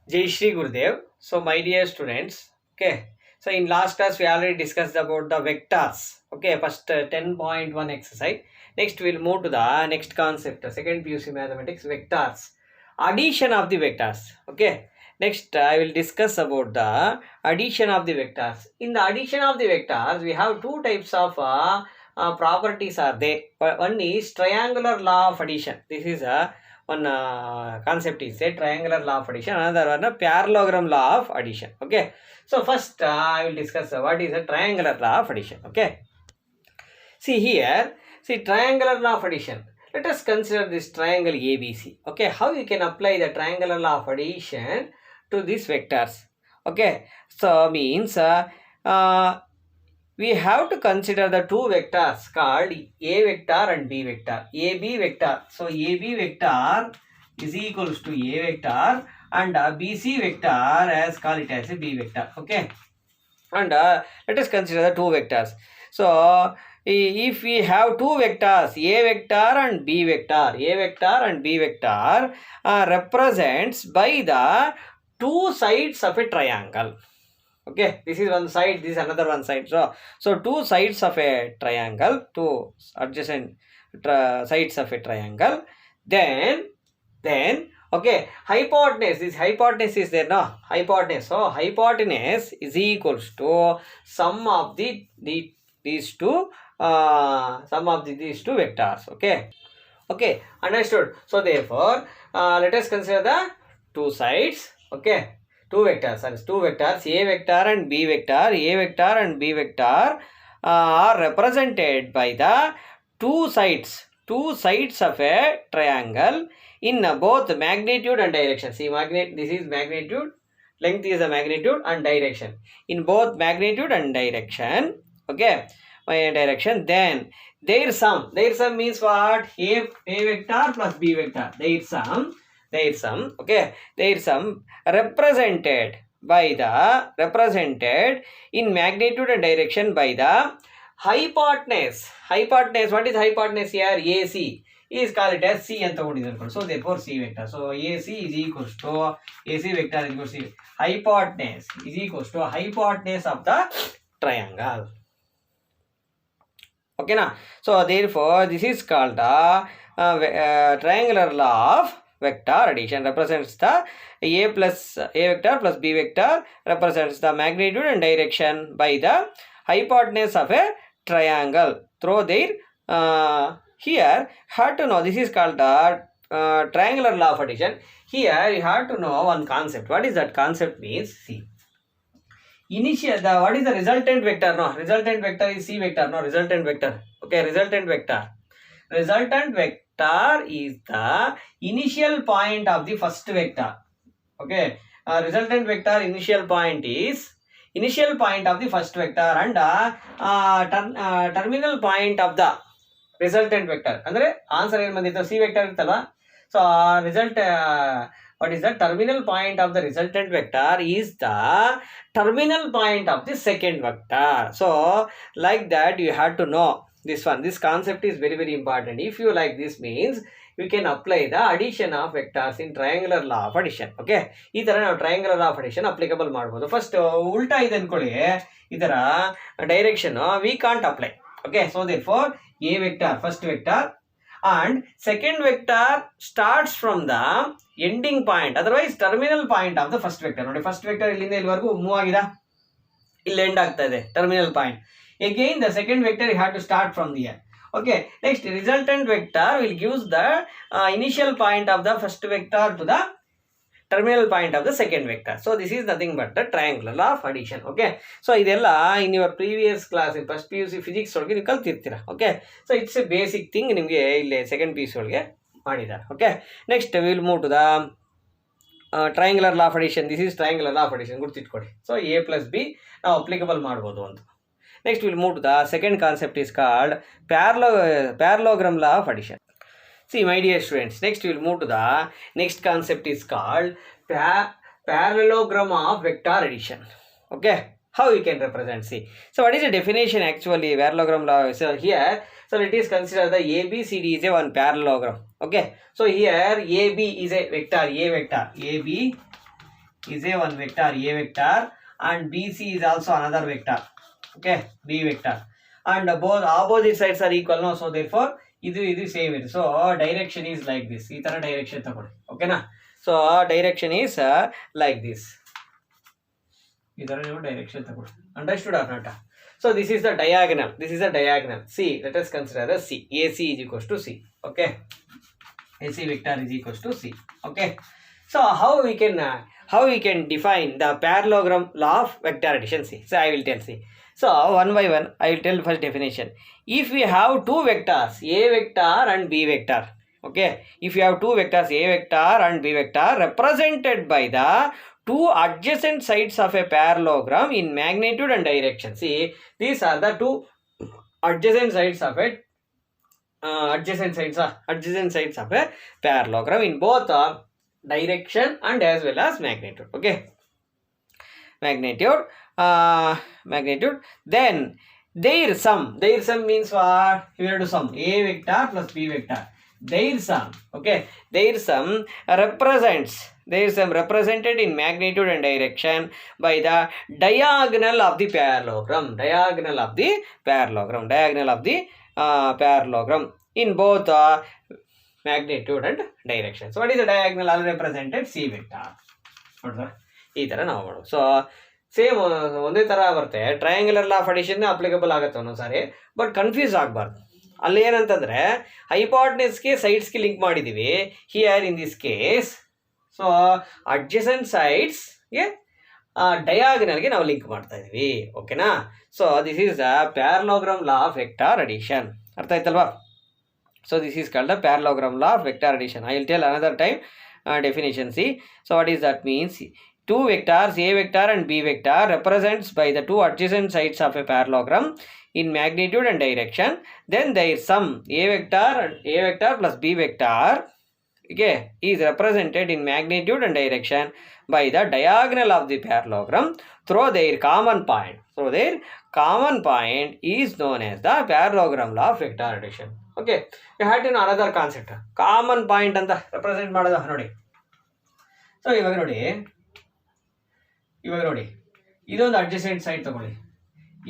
Jai Shri Gurudev. So, my dear students, okay. So, in last class, we already discussed about the vectors. Okay, first 10.1 exercise. Next, we'll move to the next concept, second PUC mathematics, vectors. Addition of the vectors. Okay. Next, I will discuss about the addition of the vectors. In the addition of the vectors, we have two types of properties are there. One is triangular law of addition. This is a one concept is a triangular law of addition, another one a parallelogram law of addition. Okay, so first I will discuss what is a triangular law of addition. Okay, see here, see triangular law of addition. Let us consider this triangle ABC. Okay, how you can apply the triangular law of addition to these vectors. Okay, so means we have to consider the two vectors called A vector and B vector. AB vector. So, AB vector is equals to A vector and BC vector as call it as a B vector. Okay. And let us consider the two vectors. So, if we have two vectors A vector and B vector, A vector and B vector represents by the two sides of a triangle. Okay, this is one side, this is another one side. So two sides of a triangle, two adjacent sides of a triangle. Then okay, hypotenuse. This hypotenuse is there, no? Hypotenuse. So hypotenuse is equals to sum of these two vectors. Okay. Okay, understood. So therefore, let us consider the two sides. Okay. Two vectors, A vector and B vector, A vector and B vector are represented by the two sides of a triangle in both magnitude and direction. See, this is magnitude, length is the magnitude and direction. In both magnitude and direction, okay, direction, then their sum means what? A vector plus B vector, their sum, okay, their sum represented in magnitude and direction by the hypotenuse. What is hypotenuse here? AC is called as C and so therefore C vector. So AC is equals to AC vector is equals to hypotenuse is equals to hypotenuse of the triangle. Okay, now so therefore this is called the triangular law of vector addition. Represents the A vector plus B vector represents the magnitude and direction by the hypotenuse of a triangle through their here have to know this is called the triangular law of addition. Here you have to know one concept. What is that concept means? See, what is the resultant vector? No, resultant vector is C vector. No, resultant vector. Okay, resultant vector is the initial point of the first vector. Okay, resultant vector initial point is initial point of the first vector and terminal point of the resultant vector. Andre answer ಏನು ಬಂದಿತ್ತು? C vector ಇರುತ್ತಲ್ಲ. So result what is the terminal point of the resultant vector is the terminal point of the second vector. So like that you have to know this one. This concept is very very important. If you like this means you can apply the addition of vectors in triangular law of addition. Okay, ಈ ತರ ನಾವು triangular law of addition applicable ಮಾಡಬಹುದು. First ಉಲ್ಟಾ ಇದೆ ಅನ್ಕೊಳ್ಳಿ, ಇದರ direction we can't apply. Okay, so therefore A vector first vector and second vector starts from the ending point, otherwise terminal point of the first vector. ನೋಡಿ first vector ಇಲ್ಲಿಂದ ಇಲ್ಲಿವರೆಗೂ move ಆಗಿದೆ, ಇಲ್ಲಿ ಎಂಡ್ ಆಗ್ತಾ ಇದೆ terminal point. Again the second vector you have to start from here. Okay, next resultant vector will give the initial point of the first vector to the terminal point of the second vector. So this is nothing but the triangular law of addition. Okay, so ಇದೆಲ್ಲ in your previous class in first PUC physics ಒಳಗೆ ನೀವು ಕಲ್ತಿರ್ತೀರಾ. Okay, so it's a basic thing ನಿಮಗೆ ಇಲ್ಲಿ second PUC ಒಳಗೆ ಮಾಡಿದ್ದಾರೆ. Okay, next we will move to the triangular law of addition. This is triangular law of addition, ಗುರ್ತಿಟ್ಕೊಳ್ಳಿ. So A plus B ನಾವು applicable ಮಾಡ್ಬೋದು ಅಂತ. Next we will move to the second concept is called parallelogram law of addition. See, my dear students, next we will move to the next concept is called parallelogram of vector addition. Okay, how you can represent? See, so what is the definition actually parallelogram law? So here, so let us consider the ABCD is a one parallelogram. Okay, so here AB is a vector, A vector, AB is a one vector, A vector, and BC is also another vector. Okay, B vector. And both opposite sides are equal, no? So therefore, this same it. So direction is like this. This direction. Okay, na? So direction is like this. This direction. Understood or not? So this is the diagonal. This is a diagonal. C. Let us consider the C. AC is equals to C. Okay. AC vector is equals to C. Okay. So how we can define the parallelogram law of vector addition? C. So I will tell C. So one by one I will tell first definition. If we have two vectors, A vector and B vector. Okay. If you have two vectors, A vector and B vector, represented by the two adjacent sides of a parallelogram in magnitude and direction. See, these are the two adjacent sides of a adjacent sides of a parallelogram in both direction and as well as magnitude. Okay, magnitude. Then their sum means what? You have to sum A vector plus B vector. Their sum. Okay, their sum represented in magnitude and direction by the diagonal of the parallelogram. Diagonal of the parallelogram in both magnitude and direction. So what is the diagonal? All represented C vector. So same ಒಂದೇ ತರ ಬರುತ್ತೆ. Triangular law of addition applicable ಆಗುತ್ತೆ ಒಂದೊಂದ್ಸಾರಿ, but confuse ಆಗಬಾರ್ದು. ಅಲ್ಲಿ ಏನಂತಂದ್ರೆ ಹೈಪಾಟ್ನೆಸ್ಗೆ ಸೈಡ್ಸ್ಗೆ ಲಿಂಕ್ ಮಾಡಿದೀವಿ. Here in this case so adjacent ಸೈಡ್ಸ್ಗೆ ಡಯಾಗನಲ್ಗೆ ನಾವು ಲಿಂಕ್ ಮಾಡ್ತಾ ಇದೀವಿ. ಓಕೆನಾ? So this is the parallelogram law of vector addition. ಅರ್ಥ ಆಯ್ತಲ್ವಾ? So this is called the parallelogram law of vector addition. I will tell another time definition. See, so what is that means? Two vectors, A vector and B vector, represents by the two adjacent sides of a parallelogram in magnitude and direction. Then their sum A vector plus B vector, okay, is represented in magnitude and direction by the diagonal of the parallelogram through their common point. So their common point is known as the parallelogram law of vector addition. Okay, you had to know another concept. Common point ಅಂತ represent ಮಾಡೋದು ನೋಡಿ. So ಇವಾಗ ನೋಡಿ ಇದೊಂದು adjacent side ತಗೊಳ್ಳಿ,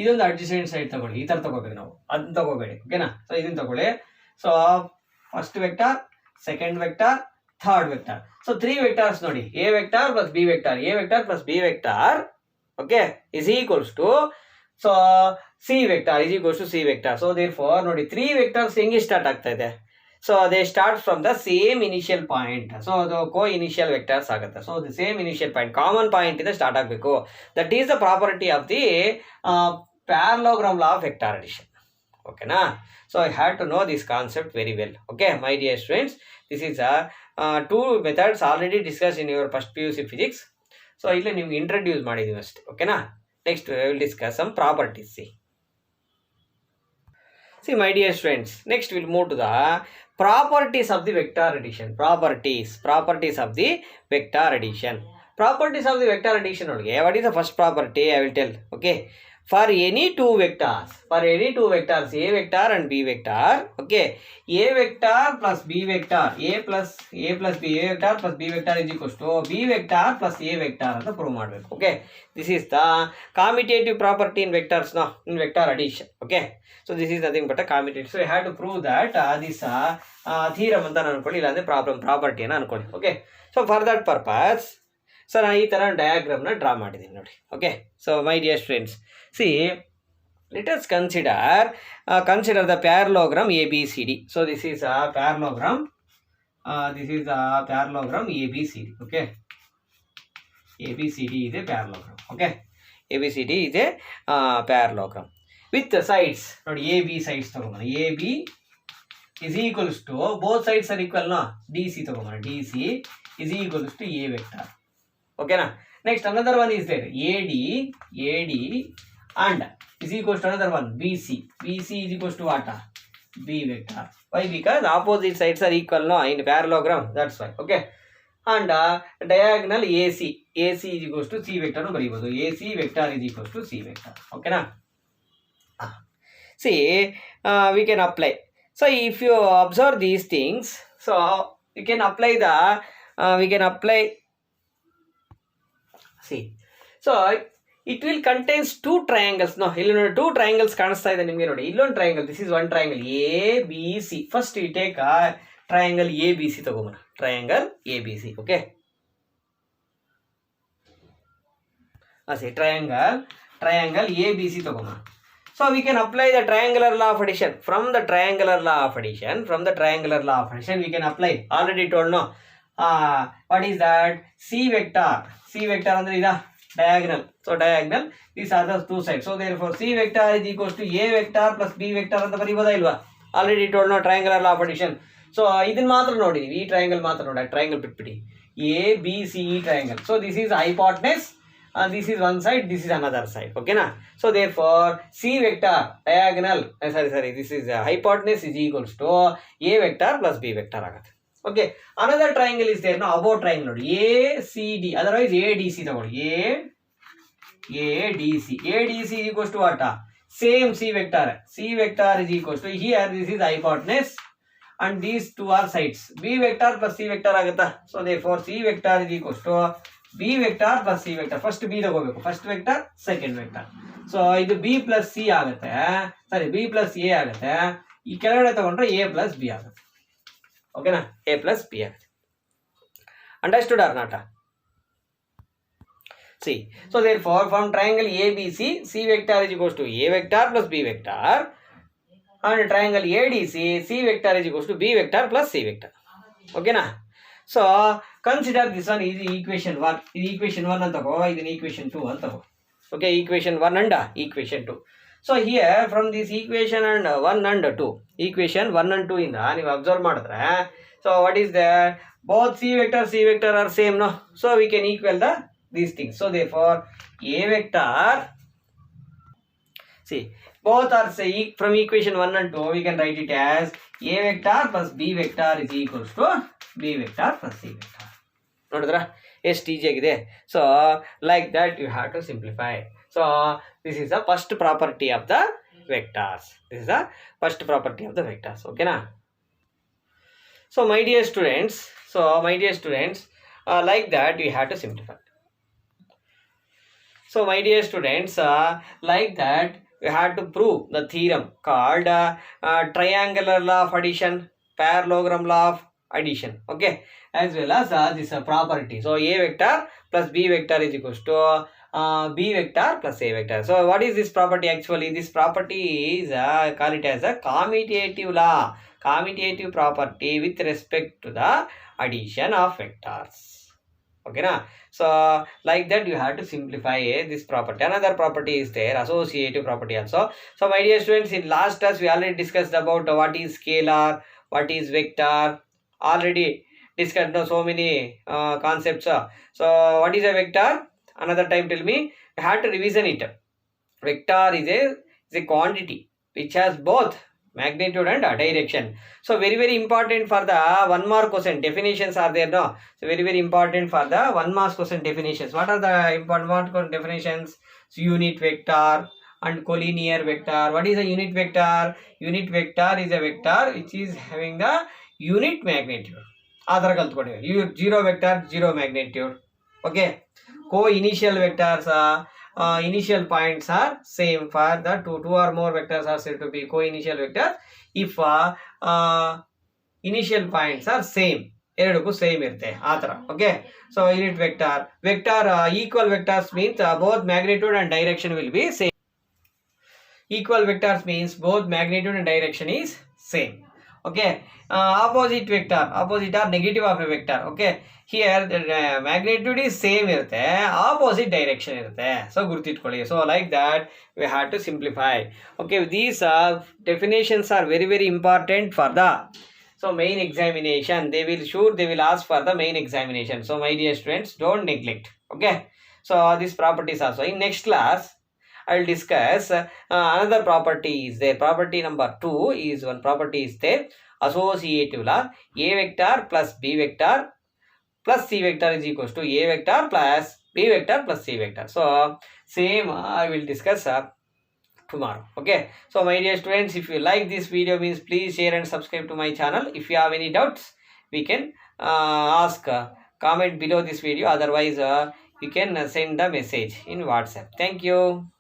ಇದೊಂದು adjacent side ತಗೊಳ್ಳಿ. ಈ ತರ ತಗೋಬೇಕು ನಾವು, ಅದನ್ನ ತಗೋಬೇಡಿ. ಓಕೆನಾ? ಸೊ ಇದನ್ನ ತಗೊಳ್ಳಿ. So first vector, second vector, third vector. So 3 vectors ನೋಡಿ. A vector plus B vector, A vector plus B vector, okay, is equals to so C vector is equals to C vector. So therefore ನೋಡಿ 3 vectors ಹೆಂಗೆ start ಆಗ್ತಾ ಇದೆ? So they start from the same initial point. So the co-initial vectors ಆಗುತ್ತೆ. So the same initial point, common point ಇಂದ start ಆಗಬೇಕು. That is the property of the parallelogram law of vector addition. Okay na? So I had to know this concept very well. Okay, my dear students, this is two methods already discussed in your first PUC physics. So ಇಲ್ಲಿ ನಿಮ್ಗೆ introduce ಮಾಡಿದೀವಿ ಅಷ್ಟೇ. ಓಕೆನಾ? Next we will discuss some properties. See my dear students, next we will move to the properties of the vector addition. Properties of the vector addition. Properties of the vector addition. Okay, what is the first property? I will tell. Okay, for any two vectors, A vector and B vector. Okay, A vector plus B vector, A plus B, A vector plus B vector is equals to B vector plus A vector ಅಂತ prove ಮಾಡಬೇಕು. Okay, this is the commutative property in vectors, no, in vector addition. Okay, so this is nothing but a commutative. So I had to prove that this theorem ಅಂತ ಅನ್ಕೊಳ್ಳಿ, ಇಲ್ಲ ಅಂದ್ರೆ property ಅನ್ನ ಅನ್ಕೊಳ್ಳಿ. Okay, so for that purpose so ನಾನು ಈ ತರ ಡಯಾಗ್ರಾಮ್ನ draw ಮಾಡಿದ್ದೀನಿ ನೋಡಿ. Okay, so my dear students, C let us consider the parallelogram ABCD. So this is a parallelogram. ABCD. Okay, ABCD is a parallelogram. Okay, ABCD is a parallelogram with the sides. Not AB sides ತಗೊಂಡು AB is equals to both sides are equal, no? DC ತಗೊಂಡು DC is equals to A vector. Okay na? Next another one is there, AD and is equals to another one BC is equals to what? B vector. Why? Because opposite sides are equal, no, in parallelogram, that's why. Okay, and diagonal AC is equals to C vector nu ಬರೀಬಹುದು. AC vector is equals to C vector. Okay na? See, we can apply. So if you observe these things, so we can apply See, so it will contains two triangles. No, ಇಲ್ಲಿ ನೋಡಿ two triangles ಕಾಣಿಸ್ತಾ ಇದೆ ನಿಮಗೆ ನೋಡಿ. ಇಲ್ಲೊಂದು triangle, this is one triangle ABC. First we take a triangle ABC ತಗೋಣ. Triangle ABC, okay. See, triangle ABC ತಗೋಣ. So we can apply the triangular law of addition. From the triangular law of addition, we can apply. Already told, no. What is that? C vector. C vector under the diagonal. So diagonal, these are the two sides. So therefore C vector is equals to A vector plus B vector ಅಂತ ಬರಿಬೋದಾ ಇಲ್ವಾ? Already told, no, triangular law of addition. So ಇದನ್ನ ಮಾತ್ರ ನೋಡಿ, ಈ triangle ಮಾತ್ರ ನೋಡಿ, triangle ಬಿಟ್ಬಿಡಿ. ABC triangle. So this is hypotenuse. This is one side, this is another side. Okay na? So therefore C vector diagonal, this is hypotenuse is equals to A vector plus B vector ಆಗುತ್ತೆ. Okay, another triangle is there. No, above triangle ನೋಡಿ, ACD, otherwise ADC ತಗೊಳ್ಳಿ. ADC is equals to what? Same C vector. C vector is equals to, here this is hypotenuse and these two are sides. B vector plus C vector ಆಗುತ್ತಾ? So therefore C vector is equals to B vector plus C vector. First B ತಗೋಬೇಕು, first vector, second vector. So ಇದು B plus C ಆಗುತ್ತೆ, sorry B plus A ಆಗುತ್ತೆ. ಈ ಕೆಳಗಡೆ ತಗೊಂಡ್ರೆ A plus B ಆಗುತ್ತೆ. ಓಕೆನಾ? A plus B ಆಗುತ್ತೆ. Understood or not? See, so therefore from triangle ABC, C vector is equals to A vector plus B vector, and triangle ADC, C vector is equals to B vector plus C vector. ಓಕೆನಾ? So consider this one is equation 1. This equation 1 ಅಂತ ತಗೋ, ಇದನ್ನ equation 2 ಅಂತ ತಗೋ. Okay, equation 1 and equation 2. So here from this equation and 1 and 2, equation 1 and 2 ಇಂದ ನೀವು observe ಮಾಡಿದ್ರೆ, so what is there? Both C vector are same, no? So we can equal these things. So therefore A vector, see, both are from equation 1 and 2 we can write it as A vector plus B vector is equals to B vector plus C vector. ನೋಡಿದ್ರಾ ಎಷ್ಟು easy ಆಗಿದೆ? So like that you have to simplify. So this is the first property of the vectors. ಓಕೆನಾ? So my dear students, like that you have to simplify. So my dear students, like that you have to prove the theorem called triangular law of addition, parallelogram law of addition, okay, as well as this property. So A vector plus B vector is equals to B vector plus A vector. So what is this property actually? This property is call it as a commutative law, commutative property with respect to the addition of vectors. Okay na? So like that you have to simplify this property. Another property is there, associative property also. So my dear students, in last class we already discussed about what is scalar, what is vector, already discussed so many concepts. So what is a vector? Another time tell me, you have to revision it. Vector is a quantity which has both magnitude and direction. So very important for the 1 mark question definitions are there, no? So very important for the 1 mark question definitions. What are the important definitions? So unit vector and collinear vector. What is a unit vector? Unit vector is a vector which is having the unit magnitude. Adhar kaltkondive. Zero vector, zero magnitude. Okay. Co-initial vectors, initial points are same for the two or more vectors are said to be co-initial vectors if initial points are same. ಎರಡಕ್ಕೂ same ಇರುತ್ತೆ ಆ ಥರ. Okay, so unit vector equal vectors means both magnitude and direction will be same. Equal vectors means both magnitude and direction is same. Okay, opposite vector, opposite or negative of a vector. Okay, here magnitude is same ಇರುತ್ತೆ, opposite direction ಇರುತ್ತೆ. So ಗುರ್ತಿಟ್ಕೊಳ್ಳಿ. So like that we have to simplify. Okay, these definitions are very important for the main examination. They will ask for the main examination. So my dear students, don't neglect. Okay, so these properties also in next class I will discuss. Another property is there. Property number 2 is one property is there, associative law. A vector plus B vector plus C vector is equals to A vector plus B vector plus C vector. So same I will discuss tomorrow. Okay, so my dear students, if you like this video means please share and subscribe to my channel. If you have any doubts we can ask comment below this video. Otherwise you can send the message in WhatsApp. Thank you.